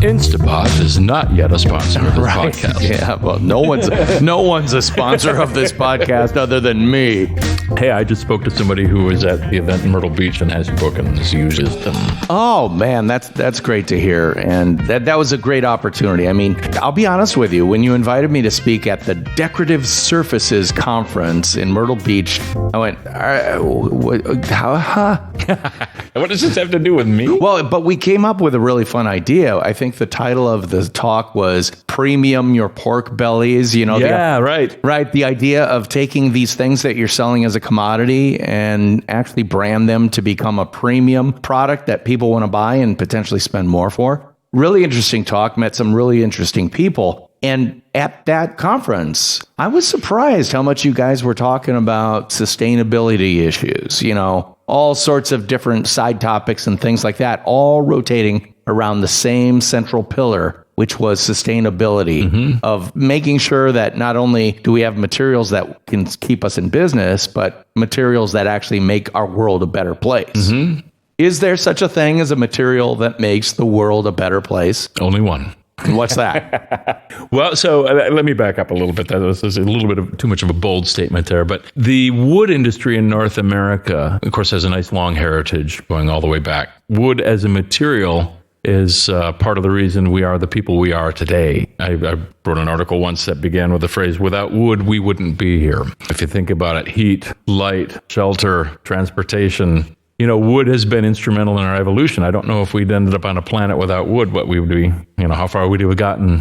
Instapot is not yet a sponsor of this podcast. Yeah, well, no one's a sponsor of this podcast other than me. Hey, I just spoke to somebody who was at the event in Myrtle Beach and has your book and has used them. Oh man, that's great to hear, and that was a great opportunity. I mean, I'll be honest with you. When you invited me to speak at the Decorative Surfaces Conference in Myrtle Beach, I went, how? What does this have to do with me? Well, but we came up with a really fun idea. I think the title of the talk was "Premium Your Pork Bellies." You know, right. The idea of taking these things that you're selling as a commodity and actually brand them to become a premium product that people want to buy and potentially spend more for. Really interesting talk. Met some really interesting people. And at that conference, I was surprised how much you guys were talking about sustainability issues, you know, all sorts of different side topics and things like that, all rotating around the same central pillar, which was sustainability, of making sure that not only do we have materials that can keep us in business, but materials that actually make our world a better place. Is there such a thing as a material that makes the world a better place? Only one. What's that? Well, so let me back up a little bit. That was a little bit of too much of a bold statement there. But the wood industry in North America, of course, has a nice long heritage going all the way back. Wood as a material is part of the reason we are the people we are today. I wrote an article once that began with the phrase, "Without wood, we wouldn't be here." If you think about it, heat, light, shelter, transportation, you know, wood has been instrumental in our evolution. I don't know if we'd ended up on a planet without wood, what we would be, you know, how far we would have gotten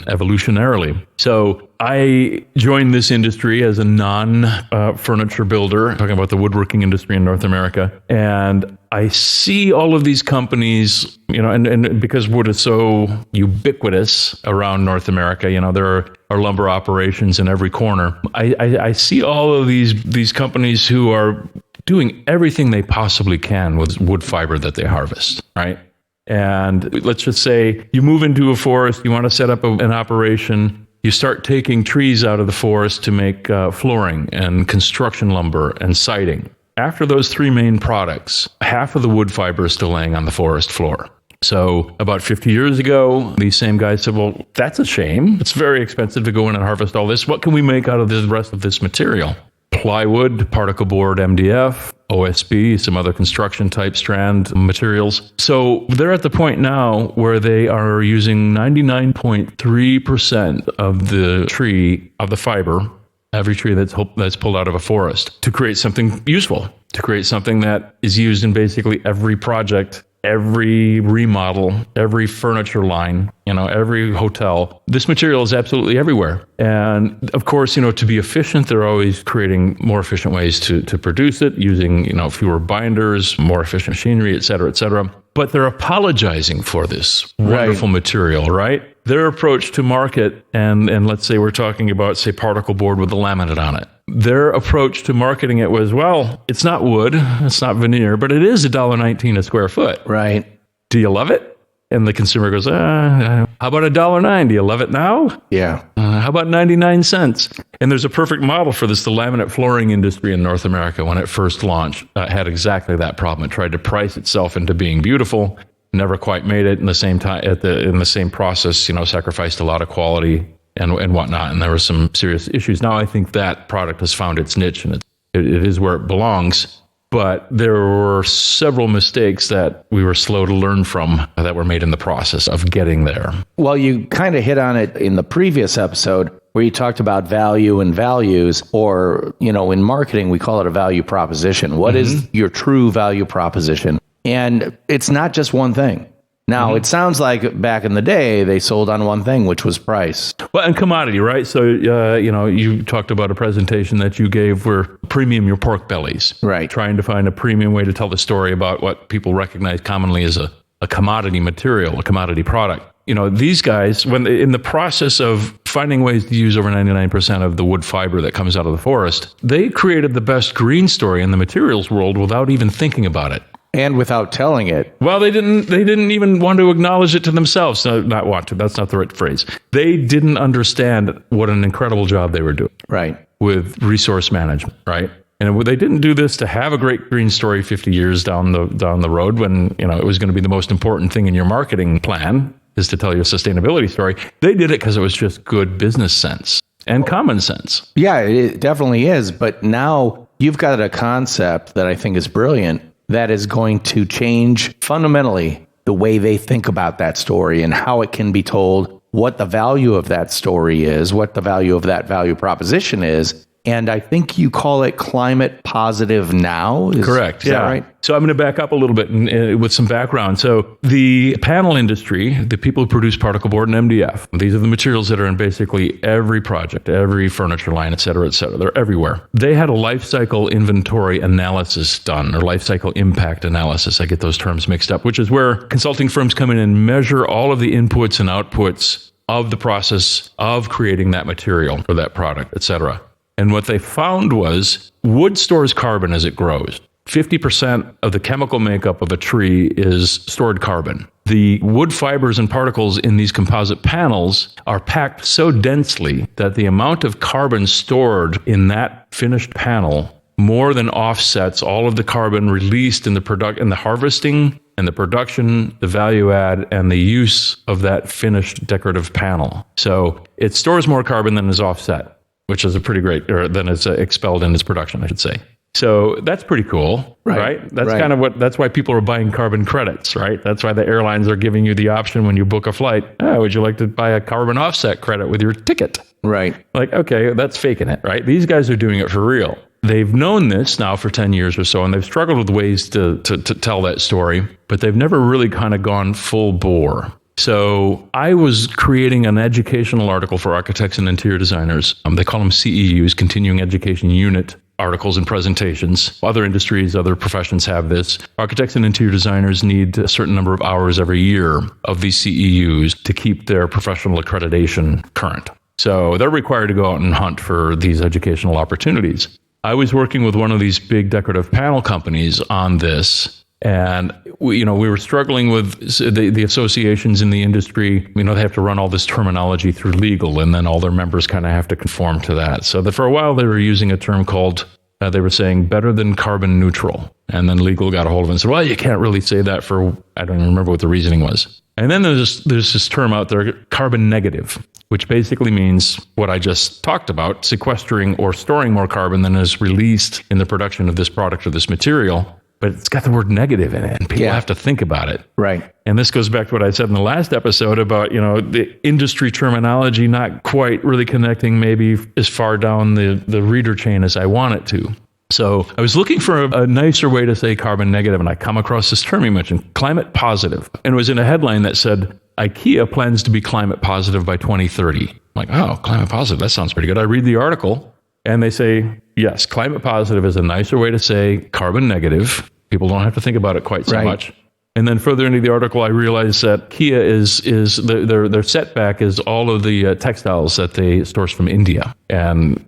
evolutionarily. So I joined this industry as a non-furniture builder, talking about the woodworking industry in North America. And I see all of these companies, you know, and because wood is so ubiquitous around North America, you know, there are lumber operations in every corner. I see all of these companies who are doing everything they possibly can with wood fiber that they harvest, right? And let's just say you move into a forest, you want to set up an operation, you start taking trees out of the forest to make flooring and construction lumber and siding. After those three main products, half of the wood fiber is still laying on the forest floor. So about 50 years ago, these same guys said, well, that's a shame. It's very expensive to go in and harvest all this. What can we make out of the rest of this material? Plywood, particle board, MDF, OSB, some other construction type strand materials. So they're at the point now where they are using 99.3% of the tree, of the fiber, every tree that's pulled out of a forest, to create something useful, to create something that is used in basically every project, every remodel, every furniture line, you know, every hotel. This material is absolutely everywhere. And of course, you know, to be efficient, they're always creating more efficient ways to produce it, using, you know, fewer binders, more efficient machinery, et cetera, et cetera. But they're apologizing for this wonderful material, right? Their approach to market, and let's say we're talking about, say, particle board with a laminate on it. Their approach to marketing it was, well, it's not wood, it's not veneer, but it is $1.19 a square foot. Right. Do you love it? And the consumer goes, how about $1.09? Do you love it now? Yeah. How about 99 cents? And there's a perfect model for this. The laminate flooring industry in North America, when it first launched, had exactly that problem. It tried to price itself into being beautiful, never quite made it in the same time, in the same process, you know, sacrificed a lot of quality and whatnot. And there were some serious issues. Now I think that product has found its niche and it is where it belongs. But there were several mistakes that we were slow to learn from that were made in the process of getting there. Well, you kind of hit on it in the previous episode where you talked about value and values, or, you know, in marketing, we call it a value proposition. What is your true value proposition? And it's not just one thing. Now, it sounds like back in the day, they sold on one thing, which was price. Well, and commodity, right? So, you know, you talked about a presentation that you gave where premium your pork bellies. Right. Trying to find a premium way to tell the story about what people recognize commonly as a commodity material, a commodity product. You know, these guys, when in the process of finding ways to use over 99% of the wood fiber that comes out of the forest, they created the best green story in the materials world without even thinking about it. And without telling it. Well, they didn't even want to acknowledge it to themselves. No, not want to. That's not the right phrase. They didn't understand what an incredible job they were doing. Right. With resource management, right? And they didn't do this to have a great green story 50 years down the road when, you know, it was going to be the most important thing in your marketing plan. is to tell your sustainability story. They did it because it was just good business sense and common sense. Yeah, it definitely is. But now you've got a concept that I think is brilliant that is going to change fundamentally the way they think about that story and how it can be told, what the value of that story is, what the value of that value proposition is. And I think you call it climate positive now. Correct. Is that right? So I'm going to back up a little bit with some background. So the panel industry, the people who produce particle board and MDF, these are the materials that are in basically every project, every furniture line, et cetera, et cetera. They're everywhere. They had a life cycle inventory analysis done, or life cycle impact analysis. I get those terms mixed up, which is where consulting firms come in and measure all of the inputs and outputs of the process of creating that material or that product, et cetera. And what they found was wood stores carbon as it grows. 50% of the chemical makeup of a tree is stored carbon. The wood fibers and particles in these composite panels are packed so densely that the amount of carbon stored in that finished panel more than offsets all of the carbon released in the harvesting and the production, the value add, and the use of that finished decorative panel. So it stores more carbon than is offset, which is a pretty great, or than it's expelled in its production, I should say. So that's pretty cool, right? That's kind of that's why people are buying carbon credits, right? That's why the airlines are giving you the option when you book a flight. Oh, would you like to buy a carbon offset credit with your ticket? Right. Like, okay, that's faking it, right? These guys are doing it for real. They've known this now for 10 years or so, and they've struggled with ways to tell that story, but they've never really kind of gone full bore. So I was creating an educational article for architects and interior designers. They call them CEUs, Continuing Education Unit articles and presentations. Other industries, other professions have this. Architects and interior designers need a certain number of hours every year of these CEUs to keep their professional accreditation current. So they're required to go out and hunt for these educational opportunities. I was working with one of these big decorative panel companies on this. And we were struggling with the associations in the industry. They have to run all this terminology through legal, and then all their members kind of have to conform to that. So that for a while they were using a term called, they were saying better than carbon neutral. And then legal got a hold of it and said, well, you can't really say that for, I don't even remember what the reasoning was. And then there's this term out there, carbon negative, which basically means what I just talked about, sequestering or storing more carbon than is released in the production of this product or this material. But it's got the word negative in it, and people have to think about it. Right. And this goes back to what I said in the last episode about, the industry terminology not quite really connecting maybe as far down the reader chain as I want it to. So I was looking for a nicer way to say carbon negative, and I come across this term you mentioned, climate positive. And it was in a headline that said, IKEA plans to be climate positive by 2030. I'm like, oh, climate positive, that sounds pretty good. I read the article. And they say, yes, climate positive is a nicer way to say carbon negative. People don't have to think about it quite so much. And then further into the article, I realized that Kia is their setback is all of the textiles that they source from India. And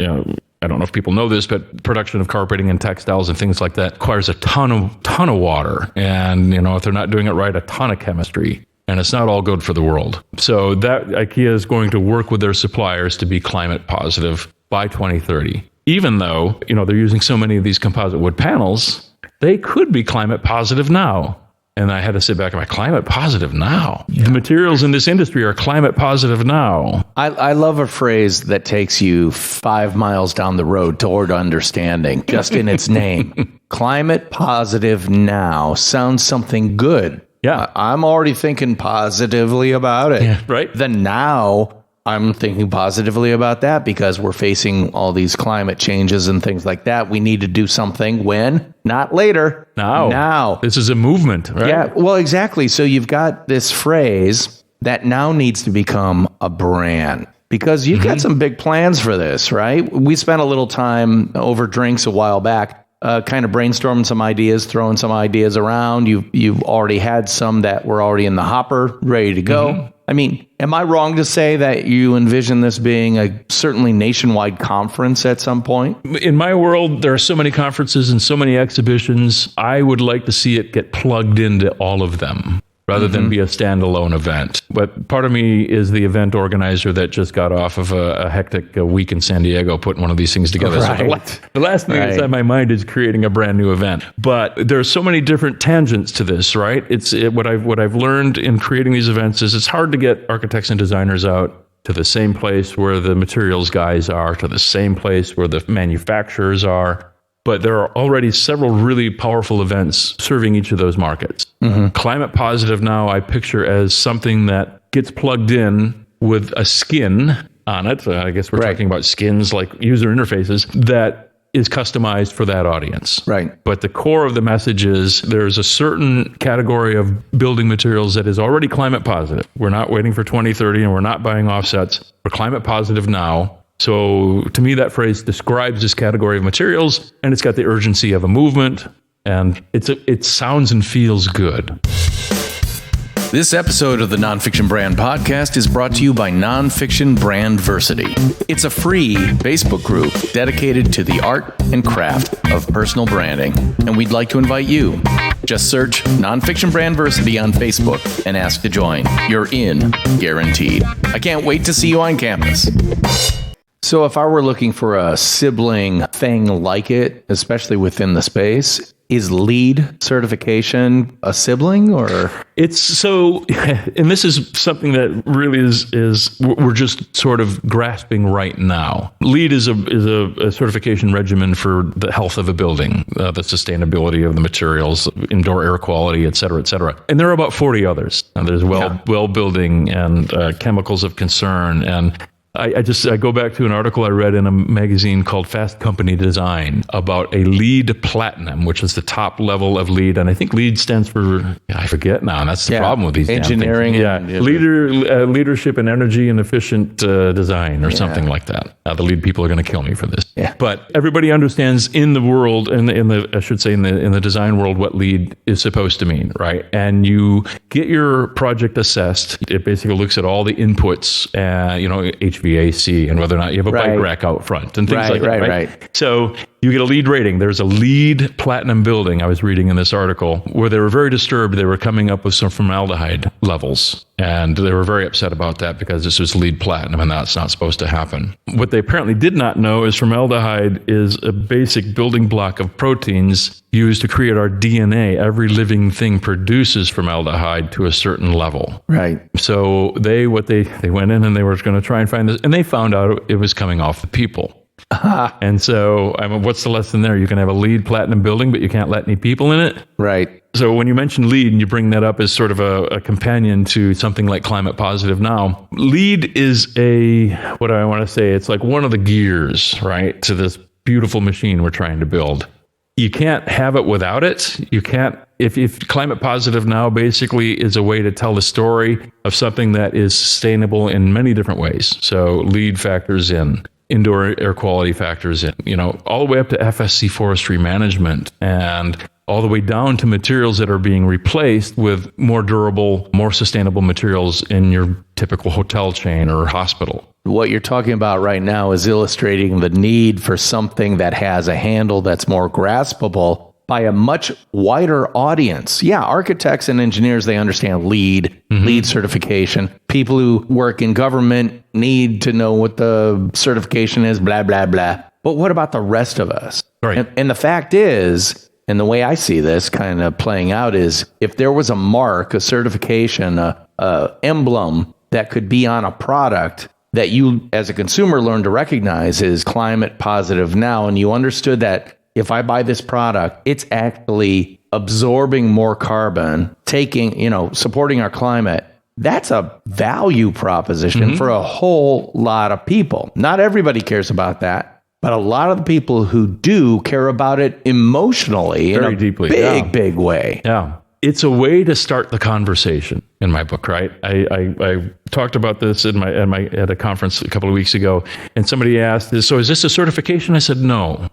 I don't know if people know this, but production of carpeting and textiles and things like that requires a ton of water. And if they're not doing it right, a ton of chemistry. And it's not all good for the world. So that IKEA is going to work with their suppliers to be climate positive by 2030. Even though, they're using so many of these composite wood panels, they could be climate positive now. And I had to sit back and climate positive now? Yeah. The materials in this industry are climate positive now. I love a phrase that takes you 5 miles down the road toward understanding, just in its name. Climate positive now sounds something good. Yeah. I'm already thinking positively about it. Yeah, right. The now, I'm thinking positively about that because we're facing all these climate changes and things like that. We need to do something when? Not later. Now. This is a movement, right? Yeah, well, exactly. So you've got this phrase that now needs to become a brand because you've got some big plans for this, right? We spent a little time over drinks a while back kind of brainstorming some ideas, throwing some ideas around. You've already had some that were already in the hopper, ready to go. I mean, am I wrong to say that you envision this being a certainly nationwide conference at some point? In my world, there are so many conferences and so many exhibitions. I would like to see it get plugged into all of them. rather than be a standalone event. But part of me is the event organizer that just got off of a hectic week in San Diego putting one of these things together. Right. So the last thing that's on my mind is creating a brand new event. But there's so many different tangents to this, right? What I've learned in creating these events is it's hard to get architects and designers out to the same place where the materials guys are, to the same place where the manufacturers are. But there are already several really powerful events serving each of those markets. Climate Positive now I picture as something that gets plugged in with a skin on it. I guess we're talking about skins like user interfaces that is customized for that audience. Right. But the core of the message is there's a certain category of building materials that is already climate positive. We're not waiting for 2030 and we're not buying offsets. We're climate positive now. So to me, that phrase describes this category of materials, and it's got the urgency of a movement, and it sounds and feels good. This episode of the Nonfiction Brand Podcast is brought to you by Nonfiction Brandversity. It's a free Facebook group dedicated to the art and craft of personal branding, and we'd like to invite you. Just search Nonfiction Brandversity on Facebook and ask to join. You're in, guaranteed. I can't wait to see you on campus. So if I were looking for a sibling thing like it, especially within the space, is LEED certification a sibling or? It's so, and this is something that really is we're just sort of grasping right now. LEED is a certification regimen for the health of a building, the sustainability of the materials, indoor air quality, et cetera, et cetera. And there are about 40 others. And there's well building and chemicals of concern. And I go back to an article I read in a magazine called Fast Company Design about a LEED Platinum, which is the top level of LEED. And I think LEED stands for, I forget now. And that's the problem with these engineering. Leadership in energy and efficient design or something like that. The LEED people are going to kill me for this. Yeah. But everybody understands in the world, in the design world, what LEED is supposed to mean, right? And you get your project assessed. It basically looks at all the inputs, HVAC, and whether or not you have a bike rack out front and things like that. Right. So you get a LEED rating. There's a LEED Platinum building I was reading in this article where they were very disturbed. They were coming up with some formaldehyde levels, and they were very upset about that because this was LEED Platinum and that's not supposed to happen. What they apparently did not know is formaldehyde is a basic building block of proteins used to create our DNA. Every living thing produces formaldehyde to a certain level. Right. So they went in and they were going to try and find this, and they found out it was coming off the people. And so, what's the lesson there? You can have a LEED Platinum building, but you can't let any people in it. Right. So when you mention LEED and you bring that up as sort of a companion to something like Climate Positive now, LEED is what do I want to say? It's like one of the gears, right, to this beautiful machine we're trying to build. You can't have it without it. You can't, if Climate Positive now basically is a way to tell the story of something that is sustainable in many different ways. So LEED factors in. Indoor air quality factors in, all the way up to FSC forestry management and all the way down to materials that are being replaced with more durable, more sustainable materials in your typical hotel chain or hospital. What you're talking about right now is illustrating the need for something that has a handle that's more graspable by a much wider audience. Yeah, architects and engineers, they understand LEED, LEED certification. People who work in government need to know what the certification is, blah, blah, blah. But what about the rest of us? Right. And the fact is, and the way I see this kind of playing out is, if there was a mark, a certification, a emblem that could be on a product that you as a consumer learn to recognize is climate positive now, and you understood that if I buy this product, it's actually absorbing more carbon, supporting our climate. That's a value proposition for a whole lot of people. Not everybody cares about that, but a lot of the people who do care about it emotionally very deeply, big way. Yeah. It's a way to start the conversation in my book, right? I talked about this at a conference a couple of weeks ago, and somebody asked, so is this a certification? I said, no.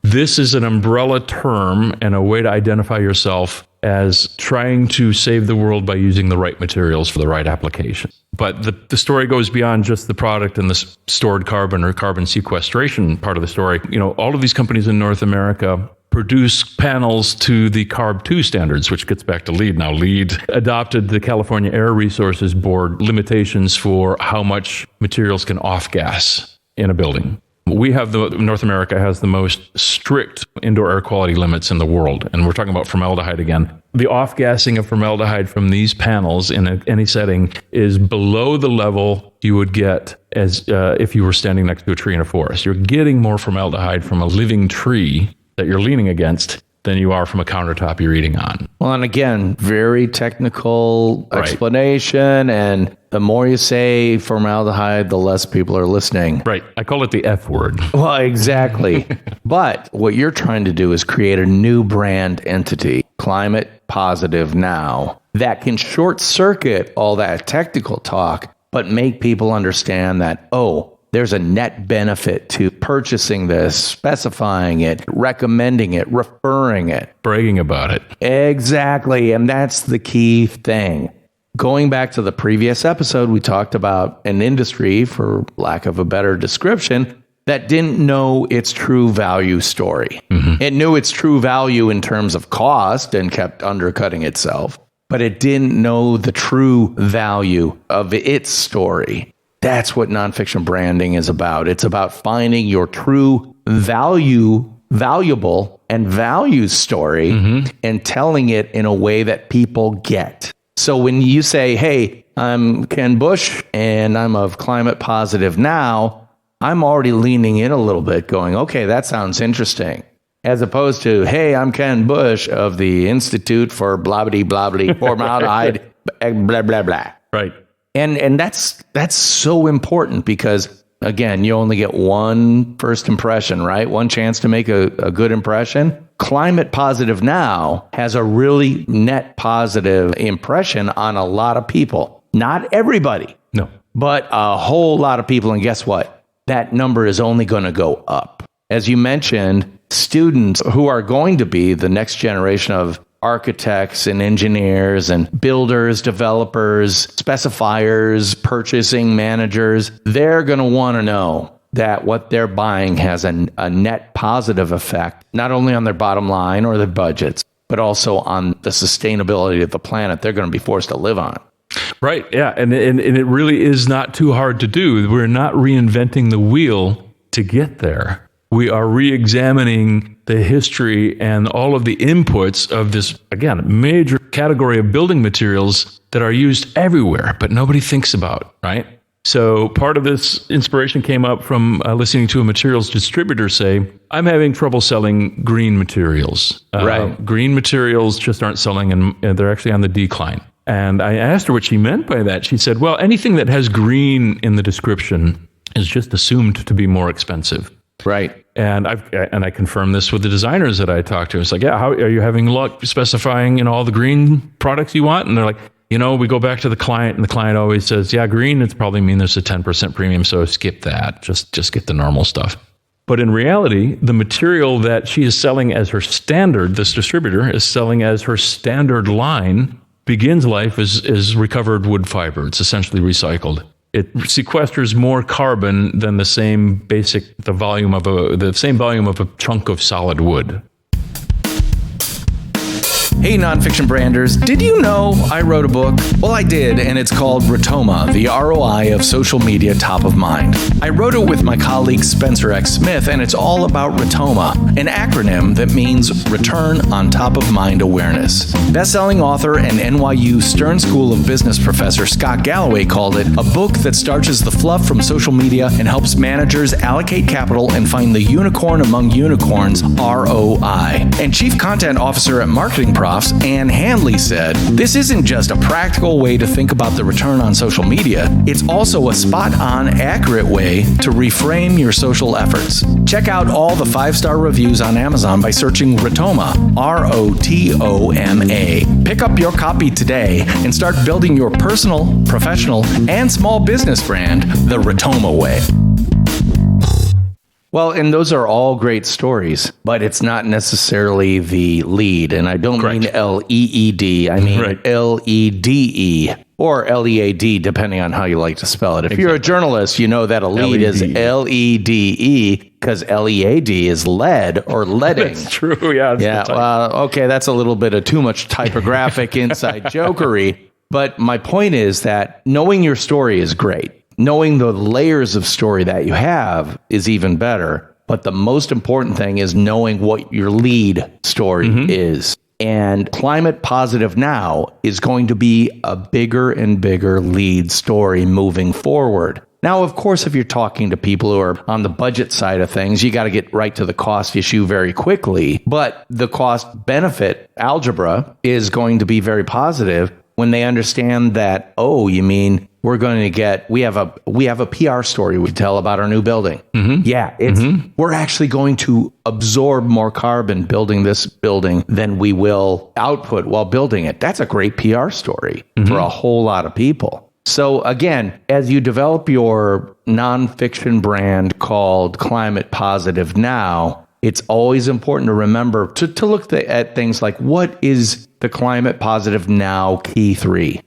This is an umbrella term and a way to identify yourself as trying to save the world by using the right materials for the right application. But the story goes beyond just the product and the stored carbon or carbon sequestration part of the story. All of these companies in North America produce panels to the CARB 2 standards, which gets back to LEED. Now, LEED adopted the California Air Resources Board limitations for how much materials can off-gas in a building. North America has the most strict indoor air quality limits in the world. And we're talking about formaldehyde again. The off-gassing of formaldehyde from these panels in any setting is below the level you would get as if you were standing next to a tree in a forest. You're getting more formaldehyde from a living tree that you're leaning against than you are from a countertop you're eating on. Well, and again, very technical explanation. And the more you say formaldehyde, the less people are listening. Right. I call it the F word. Well, exactly. But what you're trying to do is create a new brand entity, Climate Positive Now, that can short circuit all that technical talk, but make people understand that, there's a net benefit to purchasing this, specifying it, recommending it, referring it. Bragging about it. Exactly. And that's the key thing. Going back to the previous episode, we talked about an industry, for lack of a better description, that didn't know its true value story. Mm-hmm. It knew its true value in terms of cost and kept undercutting itself, but it didn't know the true value of its story. That's what nonfiction branding is about. It's about finding your true valuable and value story and telling it in a way that people get. So when you say, hey, I'm Kenn Busch and I'm of Climate Positive Now, I'm already leaning in a little bit going, okay, that sounds interesting. As opposed to, hey, I'm Kenn Busch of the Institute for blah-blah-blah formaldehyde, blah, blah, blah. Right. And that's so important because, again, you only get one first impression, right? One chance to make a good impression. Climate Positive Now has a really net positive impression on a lot of people. Not everybody. No. But a whole lot of people. And guess what? That number is only going to go up. As you mentioned, students who are going to be the next generation of architects and engineers and builders, developers, specifiers, purchasing managers, they're going to want to know that what they're buying has a net positive effect, not only on their bottom line or their budgets, but also on the sustainability of the planet they're going to be forced to live on. Right. Yeah. And it really is not too hard to do. We're not reinventing the wheel to get there. We are re-examining the history and all of the inputs of this, again, major category of building materials that are used everywhere, but nobody thinks about, right? So part of this inspiration came up from listening to a materials distributor say, I'm having trouble selling green materials. Right. Green materials just aren't selling, and they're actually on the decline. And I asked her what she meant by that. She said, well, anything that has green in the description is just assumed to be more expensive. Right. And I confirmed this with the designers that I talked to. It's like, yeah, how are you having luck specifying, all the green products you want? And they're like, we go back to the client, and the client always says, yeah, green, it's probably mean there's a 10% premium, so skip that. Just get the normal stuff. But in reality, the material that she is selling as her standard, this distributor is selling as her standard line, begins life as recovered wood fiber. It's essentially recycled. It sequesters more carbon than the same volume of a chunk of solid wood. Hey, Nonfiction Branders, did you know I wrote a book? Well, I did, and it's called Rotoma, the ROI of Social Media Top of Mind. I wrote it with my colleague Spencer X. Smith, and it's all about Rotoma, an acronym that means Return on Top of Mind Awareness. Best-selling author and NYU Stern School of Business professor Scott Galloway called it a book that starches the fluff from social media and helps managers allocate capital and find the unicorn among unicorns, ROI. And Chief Content Officer at Marketing Profs, Ann Handley said, this isn't just a practical way to think about the return on social media, it's also a spot-on, accurate way to reframe your social efforts. Check out all the 5-star reviews on Amazon by searching Rotoma, ROTOMA. Pick up your copy today and start building your personal, professional, and small business brand the Rotoma way. Well, and those are all great stories, but it's not necessarily the lead. And I don't mean LEED, I mean LEDE. or LEAD, depending on how you like to spell it. If you're a journalist, you know that a lead is LEDE because LEAD is lead or leading. That's true. Yeah. Okay, that's a little bit of too much typographic inside jokery. But my point is that knowing your story is great. Knowing the layers of story that you have is even better. But the most important thing is knowing what your lead story is. And Climate Positive Now is going to be a bigger and bigger lead story moving forward. Now, of course, if you're talking to people who are on the budget side of things, you got to get right to the cost issue very quickly. But the cost benefit algebra is going to be very positive when they understand that, oh, you mean we're going to get, we have a PR story we tell about our new building. Yeah, we're actually going to absorb more carbon building this building than we will output while building it. That's a great PR story for a whole lot of people. So again, as you develop your nonfiction brand called Climate Positive Now, it's always important to remember to look at things like, what is the Climate Positive Now key 3?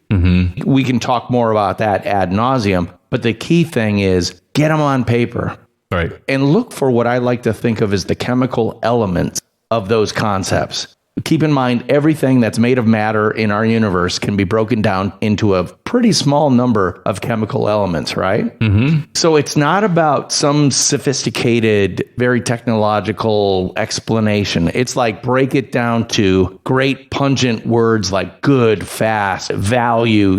We can talk more about that ad nauseum, but the key thing is get them on paper. Right. And look for what I like to think of as the chemical elements of those concepts. Keep in mind, everything that's made of matter in our universe can be broken down into a pretty small number of chemical elements, right? So it's not about some sophisticated, very technological explanation. It's like break it down to great pungent words like good, fast, value,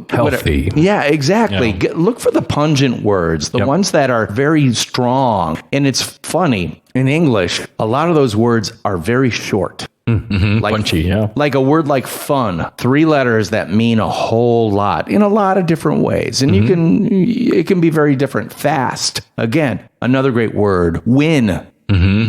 healthy. Yeah, exactly. Yeah. Look for the pungent words, the ones that are very strong. And it's funny, in English, a lot of those words are very short. Like, punchy, yeah. Like a word like fun, 3 letters that mean a whole lot in a lot of different ways. And it can be very different. Fast, again, another great word. Win,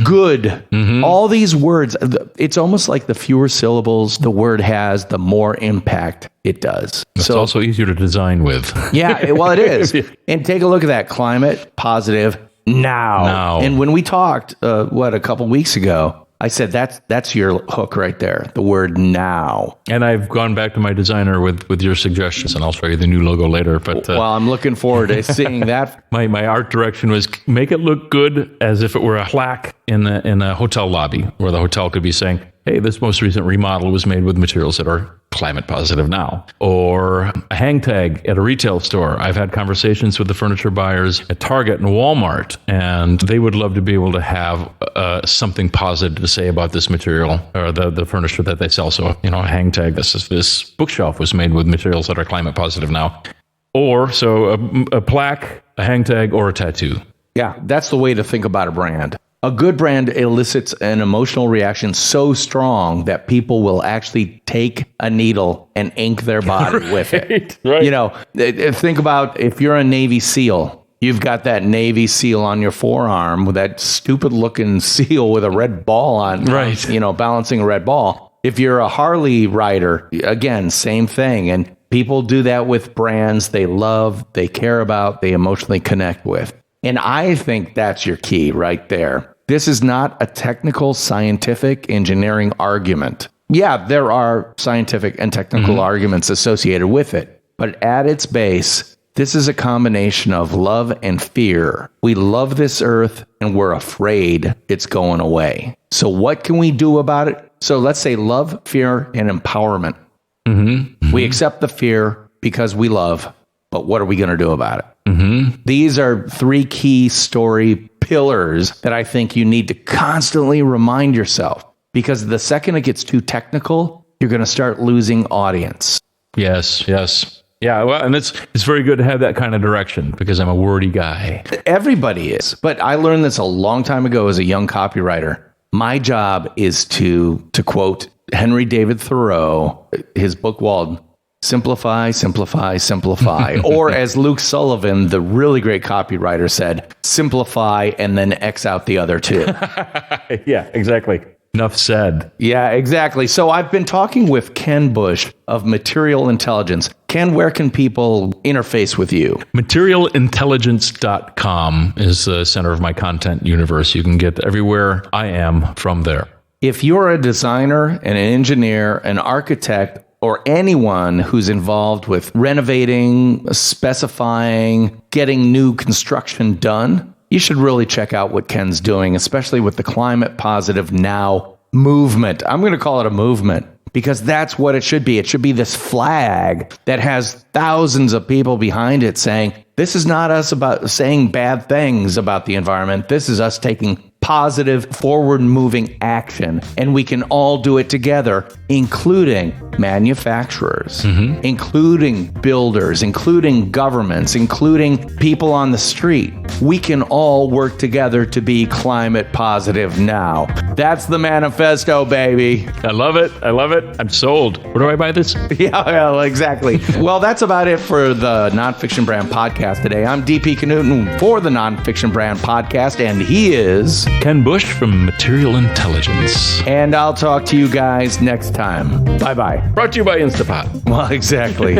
good. All these words, it's almost like the fewer syllables the word has, the more impact it does. It's also easier to design with. Yeah, well, it is. And take a look at that, Climate Positive Now. And when we talked, a couple weeks ago, I said, that's your hook right there, the word now. And I've gone back to my designer with your suggestions, and I'll show you the new logo later. But well, I'm looking forward to seeing that. My art direction was make it look good as if it were a plaque in a hotel lobby, where the hotel could be saying, hey, this most recent remodel was made with materials that are climate positive now. Or a hang tag at a retail store. I've had conversations with the furniture buyers at Target and Walmart, and they would love to be able to have something positive to say about this material or the furniture that they sell. So, a hang tag, this bookshelf was made with materials that are climate positive now. Or, so a plaque, a hang tag, or a tattoo. Yeah, that's the way to think about a brand. A good brand elicits an emotional reaction so strong that people will actually take a needle and ink their body with it. Right. Think about if you're a Navy SEAL, you've got that Navy SEAL on your forearm with that stupid looking SEAL with a red ball on, right? Balancing a red ball. If you're a Harley rider, again, same thing. And people do that with brands they love, they care about, they emotionally connect with. And I think that's your key right there. This is not a technical, scientific, engineering argument. Yeah, there are scientific and technical arguments associated with it. But at its base, this is a combination of love and fear. We love this earth and we're afraid it's going away. So what can we do about it? So let's say love, fear, and empowerment. We accept the fear because we love, but what are we going to do about it? These are 3 key story pillars that I think you need to constantly remind yourself, because the second it gets too technical, you're going to start losing audience. Yes. Yeah, well, and it's very good to have that kind of direction, because I'm a wordy guy. Everybody is. But I learned this a long time ago as a young copywriter. My job is to quote Henry David Thoreau, his book Walden, simplify, simplify, simplify. Or as Luke Sullivan, the really great copywriter, said, simplify and then X out the other 2. Yeah, exactly. Enough said. Yeah, exactly. So I've been talking with Kenn Busch of Material Intelligence. Ken, where can people interface with you? Materialintelligence.com is the center of my content universe. You can get everywhere I am from there. If you're a designer, an engineer, an architect, or anyone who's involved with renovating, specifying, getting new construction done, you should really check out what Kenn's doing, especially with the Climate Positive Now movement. I'm going to call it a movement because that's what it should be. It should be this flag that has thousands of people behind it saying, this is not us about saying bad things about the environment. This is us taking positive, forward-moving action, and we can all do it together, including manufacturers, including builders, including governments, including people on the street. We can all work together to be climate positive now. That's the manifesto, baby. I love it. I love it. I'm sold. Where do I buy this? Yeah, well, exactly. Well, that's about it for the Nonfiction Brand podcast today. I'm DP Knudten for the Nonfiction Brand podcast, and he is Kenn Busch from Material Intelligence. And I'll talk to you guys next time. Bye-bye. Brought to you by Instapot. Well, exactly.